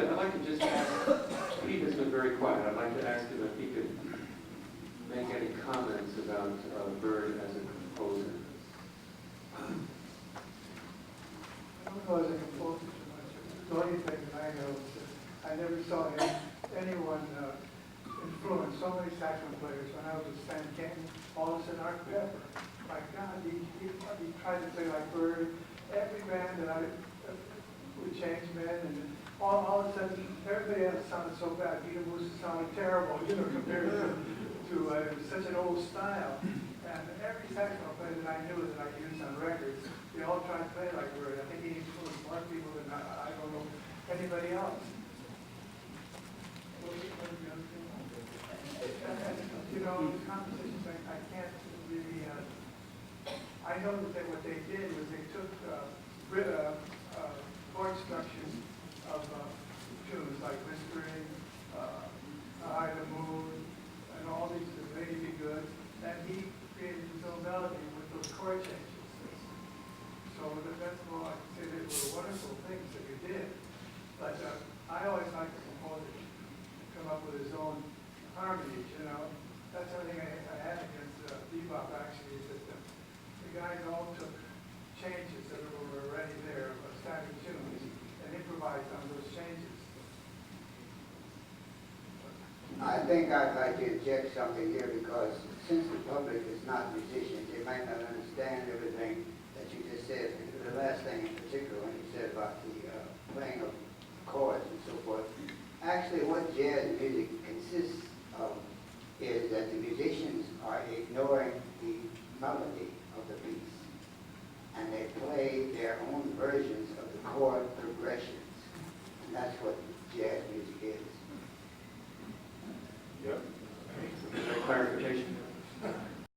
to just ask, Pete has been very quiet. I'd like to ask him if he could make any comments about Bird as a composer. I don't know as a composer too much. The only thing that I know is that I never saw anyone influence so many saxophone players. When I was at Stan Kenton, all of a sudden Art Pepper, my God, he tried to play like Bird. Every band that I would change men, and all of a sudden everybody else sounded so bad. Peter Moose sounded terrible, compared to such an old style. And every saxophone player that I knew that I used on records, they all tried to play like Bird. I think he influenced more people than I don't know anybody else. The compositions, I can't really. I know that what they did was they took chord structures of tunes like Whispering, High the Moon, and all these that made it be good, and he created his own melody with those chord changes. So that's all I can say. They were wonderful things that he did. But I always like the composer to come up with his own harmonies, That's the only thing I had against bebop, actually, is that the guys all took changes that were already there of standard tunes and improvised on those changes. I think I'd like to inject something here because since the public is not musicians, they might not understand everything that you just said. The last thing in particular when you said about the playing of chords and so forth. Actually, what jazz music consists of is that the musicians are ignoring the melody